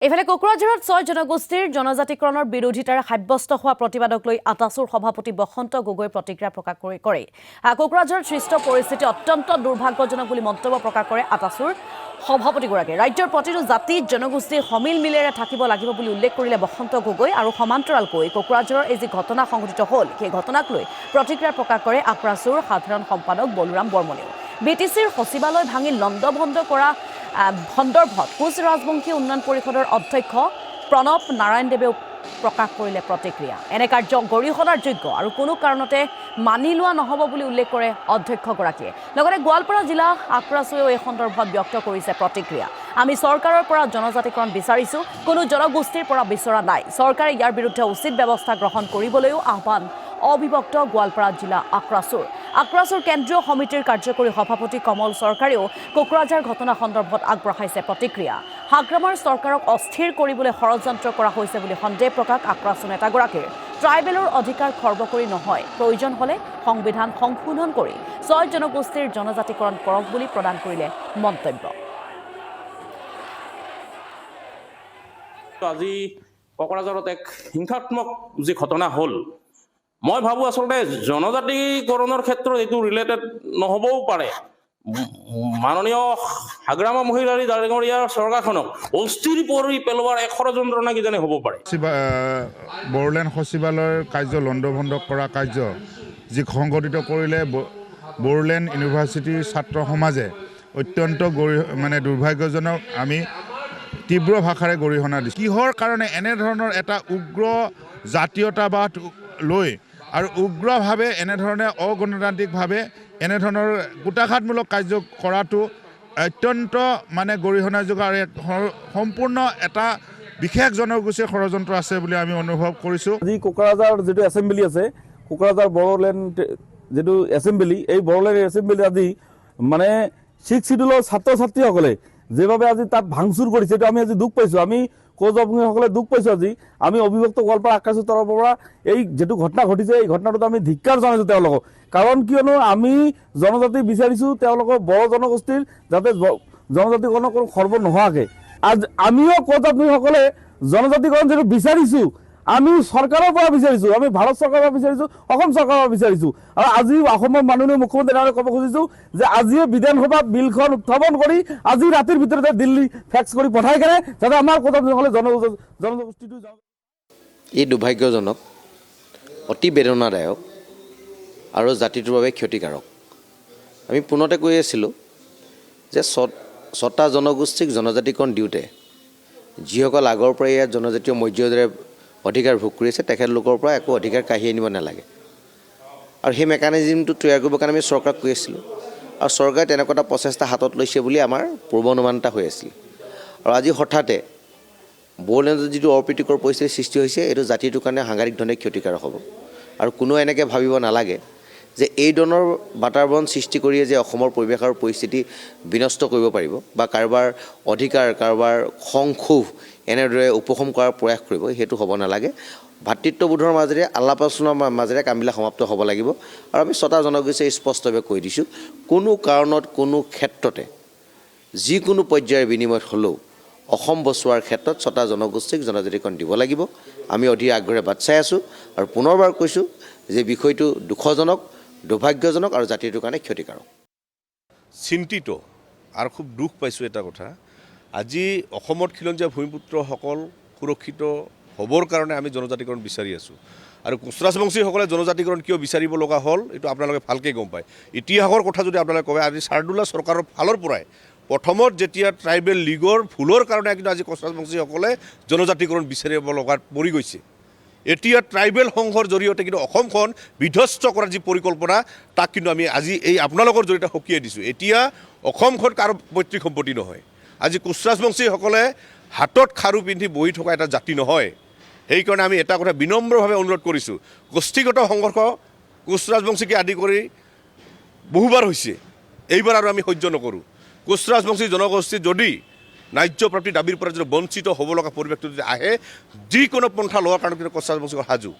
এফালে কোকৰাঝাৰত ৬ জনগোষ্ঠীৰ জনজাতিকৰণৰ বিৰোধিতাৰে সাব্যস্ত হোৱা প্ৰতিবাদক লৈ আটাছুৰ সভাপতি বসন্ত গগৈ প্ৰতিক্ৰিয়া প্ৰকাশ কৰে। কোকৰাঝাৰত সৃষ্ট পৰিস্থিতি অত্যন্ত দুৰ্ভাগ্যজনক বুলি মন্তব্য প্ৰকাশ কৰে আটাছুৰ সভাপতিগৰাকীয়ে। ৰাজ্যৰ প্ৰতিটো জাতি জনগোষ্ঠীৰ সমিল মিলেৰে থাকিব লাগিব বুলি উল্লেখ কৰিলে বসন্ত গগৈ আৰু সমান্তৰালকৈ কোকৰাঝাৰৰ এই যি ঘটনা সংঘটিত হ'ল সেই ঘটনাক লৈ প্ৰতিক্ৰিয়া প্ৰকাশ কৰে আক্ৰাছুৰ সাধাৰণ সম্পাদক বলৰাম বৰ্মনেও। বিটিচিৰ সচিবালয় ভাঙি লণ্ডভণ্ড কৰা সন্দৰ্ভত কোচ ৰাজবংশী উন্নয়ন পৰিষদৰ অধ্যক্ষ প্ৰণৱ নাৰায়ণ দেৱেও প্ৰকাশ কৰিলে প্ৰতিক্ৰিয়া। এনে কাৰ্য গৰিহণাৰ যোগ্য আৰু কোনো কাৰণতে মানি লোৱা নহ'ব বুলি উল্লেখ কৰে অধ্যক্ষগৰাকীয়ে। লগতে গোৱালপাৰা জিলা আক্ৰাছুৱেও এই সন্দৰ্ভত ব্যক্ত কৰিছে প্ৰতিক্ৰিয়া। আমি চৰকাৰৰ পৰা জনজাতিকৰণ বিচাৰিছোঁ, কোনো জনগোষ্ঠীৰ পৰা বিচৰা নাই। চৰকাৰে ইয়াৰ বিৰুদ্ধে উচিত ব্যৱস্থা গ্ৰহণ কৰিবলৈও আহ্বান অবিভক্ত গোৱালপাৰা জিলা আক্ৰাছুৰ কেন্দ্ৰীয় সমিতিৰ কাৰ্যকৰী সভাপতি কমল চৰকাৰেও কোকৰাঝাৰ ঘটনা সন্দৰ্ভত আগবঢ়াইছে প্ৰতিক্ৰিয়া। হাগ্ৰামাৰ চৰকাৰক অস্থিৰ কৰিবলৈ ষড়যন্ত্ৰ কৰা হৈছে বুলি সন্দেহ প্ৰকাশ আক্ৰাছু নেতাগৰাকীৰ। ট্ৰাইবেলৰ অধিকাৰ খৰ্ব কৰি নহয়, প্ৰয়োজন হ'লে সংবিধান সংশোধন কৰি ৬ জনগোষ্ঠীৰ জনজাতিকৰণ কৰক বুলি প্ৰদান কৰিলে মন্তব্য। আজি কোকৰাঝাৰত এক হিংসাত্মক যি ঘটনা হ'ল, মই ভাবোঁ আচলতে জনজাতিকৰণৰ ক্ষেত্ৰত এইটো ৰিলেটেড নহ'বও পাৰে। মাননীয় হাগ্ৰামা মহিলাৰী ডাঙৰীয়াৰ চৰকাৰখনক অস্থিৰ কৰি পেলোৱাৰ এক ষড়যন্ত্ৰণা কিজানি হ'ব পাৰে। বড়োলেণ্ড সচিবালয়ৰ কাৰ্য লণ্ডভণ্ড কৰা কাৰ্য যি সংঘটিত কৰিলে বড়োলেণ্ড ইউনিভাৰ্চিটিৰ ছাত্ৰ সমাজে অত্যন্ত দুৰ্ভাগ্যজনক। আমি তীব্ৰ ভাষাৰে গৰিহণা দিছোঁ। কিহৰ কাৰণে এনেধৰণৰ এটা উগ্ৰ জাতীয়তাবাদ লৈ আৰু উগ্ৰভাৱে এনেধৰণে অগণতান্ত্ৰিকভাৱে এনেধৰণৰ কুটাঘাতমূলক কাৰ্য কৰাটো অত্যন্ত গৰিহণাযোগ্য আৰু সম্পূৰ্ণ এটা বিশেষ জনগোষ্ঠীৰ ষড়যন্ত্ৰ আছে বুলি আমি অনুভৱ কৰিছোঁ। আজি কোকৰাঝাৰ যিটো এছেম্বলি আছে, কোকৰাঝাৰ বড়োলেণ্ড যিটো এছেম্বলি, এই বড়োলেণ্ড এছেম্বলি আজি 6 শিডিউলৰ ছাত্ৰ ছাত্ৰীসকলে যেভাৱে আজি তাত ভাঙচুৰ কৰিছে, এইটো আমি আজি দুখ পাইছোঁ। আমি কোচসকলে দুখ পাইছোঁ। আজি আমি অবিভক্ত গোৱালপাৰা আক্ৰাছুৰ তৰফৰ পৰা এই যিটো ঘটনা ঘটিছে, এই ঘটনাটোত আমি ধিক্কাৰ জনাইছোঁ তেওঁলোকক। কাৰণ কিয়নো আমি জনজাতি বিচাৰিছোঁ তেওঁলোকৰ বড়ো জনগোষ্ঠীৰ যাতে জনজাতিকৰণৰ কোনো খৰ্ব নোহোৱাকৈ। আমিও কোচসকলে জনজাতিকৰণ যিটো বিচাৰিছোঁ, আমি চৰকাৰৰ পৰা বিচাৰিছোঁ, আমি ভাৰত চৰকাৰৰ পৰা বিচাৰিছোঁ, অসম চৰকাৰৰ পৰা বিচাৰিছোঁ। আৰু আজি অসমৰ মাননীয় মুখ্যমন্ত্ৰী ডাঙৰীয়াক ক'ব খুজিছোঁ যে আজিয়ে বিধানসভাত বিলখন উত্থাপন কৰি আজি ৰাতিৰ ভিতৰতে দিল্লী ফেক্স কৰি পঠাই কেনে যাতে আমাৰ কোচসকলে জনগোষ্ঠীটো এই দুৰ্ভাগ্যজনক, অতি বেদনাদায়ক আৰু জাতিটোৰ বাবে ক্ষতিকাৰক। আমি পোনতে কৈ আছিলোঁ যে 6টা জনগোষ্ঠীক জনজাতিকৰণ দিওঁতে যিসকল আগৰ পৰাই ইয়াত জনজাতীয় মৰ্যাদাৰে অধিকাৰ ভোগ কৰি আছে, তেখেতলোকৰ পৰা একো অধিকাৰ কাঢ়ি আনিব নালাগে। আৰু সেই মেকানিজিমটো তৈয়াৰ কৰিবৰ কাৰণে আমি চৰকাৰক কৈ আছিলোঁ, আৰু চৰকাৰে তেনেকুৱা এটা প্ৰচেষ্টা হাতত লৈছে বুলি আমাৰ পূৰ্বানুমান এটা হৈ আছিল। আৰু আজি হঠাতে বড়োলেণ্ডত যিটো অপ্ৰীতিকৰ পৰিস্থিতিৰ সৃষ্টি হৈছে, এইটো জাতিটোৰ কাৰণে সাংঘাতিক ধৰণে ক্ষতিকাৰক হ'ব। আৰু কোনো এনেকৈ ভাবিব নালাগে যে এই ধৰণৰ বাতাবৰণ সৃষ্টি কৰিয়ে যে অসমৰ পৰিৱেশ আৰু পৰিস্থিতি বিনষ্ট কৰিব পাৰিব বা কাৰোবাৰ অধিকাৰ, কাৰোবাৰ সংক্ষোভ এনেদৰে উপশম কৰাৰ প্ৰয়াস কৰিব, সেইটো হ'ব নালাগে। ভাতৃত্ববোধৰ মাজেৰে, আলাপ আলোচনাৰ মাজেৰে কামবিলাক সমাপ্ত হ'ব লাগিব। আৰু আমি 6টা জনগোষ্ঠীয়ে স্পষ্টভাৱে কৈ দিছোঁ, কোনো কাৰণত কোনো ক্ষেত্ৰতে যিকোনো পৰ্যায়ৰ বিনিময়ত হ'লেও অসম বচোৱাৰ ক্ষেত্ৰত 6টা জনগোষ্ঠীক জনজাতিকৰণ দিব লাগিব। আমি অধীৰ আগ্ৰহেৰে বাট চাই আছোঁ আৰু পুনৰবাৰ কৈছোঁ যে বিষয়টো দুখজনক, দুৰ্ভাগ্যজনক আৰু জাতিটোৰ কাৰণে ক্ষতিকাৰক। চিন্তিত আৰু খুব দুখ পাইছোঁ এটা কথা, আজি অসমত খিলঞ্জীয়া ভূমিপুত্ৰসকল সুৰক্ষিত হ'বৰ কাৰণে আমি জনজাতিকৰণ বিচাৰি আছোঁ। আৰু কোচ ৰাজবংশীসকলে জনজাতিকৰণ কিয় বিচাৰিব লগা হ'ল, এইটো আপোনালোকে ভালকৈ গম পায়। ইতিহাসৰ কথা যদি আপোনালোকে কয়, আজি শাৰ্দুলা চৰকাৰৰ ফালৰ পৰাই প্ৰথমত যেতিয়া ট্ৰাইবেল লীগৰ ভুলৰ কাৰণে কিন্তু আজি কোচ ৰাজবংশীসকলে জনজাতিকৰণ বিচাৰিব লগাত পৰি গৈছে। এতিয়া ট্ৰাইবেল সংঘৰ জৰিয়তে কিন্তু অসমখন বিধ্বস্ত কৰাৰ যি পৰিকল্পনা, তাক কিন্তু আমি আজি এই আপোনালোকৰ জৰিয়তে সকীয়াই দিছোঁ। এতিয়া অসমখন কাৰো পৈতৃক সম্পত্তি নহয়। আজি কোচ ৰাজবংশীসকলে হাতত খাৰু পিন্ধি বহি থকা এটা জাতি নহয়। সেইকাৰণে আমি এটা কথা বিনম্ৰভাৱে অনুৰোধ কৰিছোঁ, গোষ্ঠীগত সংঘৰ্ষ কোচ ৰাজবংশীকে আদি কৰি বহুবাৰ হৈছে, এইবাৰ আৰু আমি সহ্য নকৰোঁ। কোচ ৰাজবংশী জনগোষ্ঠী যদি ন্যায্য প্ৰাপ্তি দাবীৰ পৰা যদি বঞ্চিত হ'ব লগা পৰিৱেশটো যদি আহে, যিকোনো পন্থা লোৱাৰ কাৰণে কিন্তু কোচ ৰাজবংশীসকল সাজু।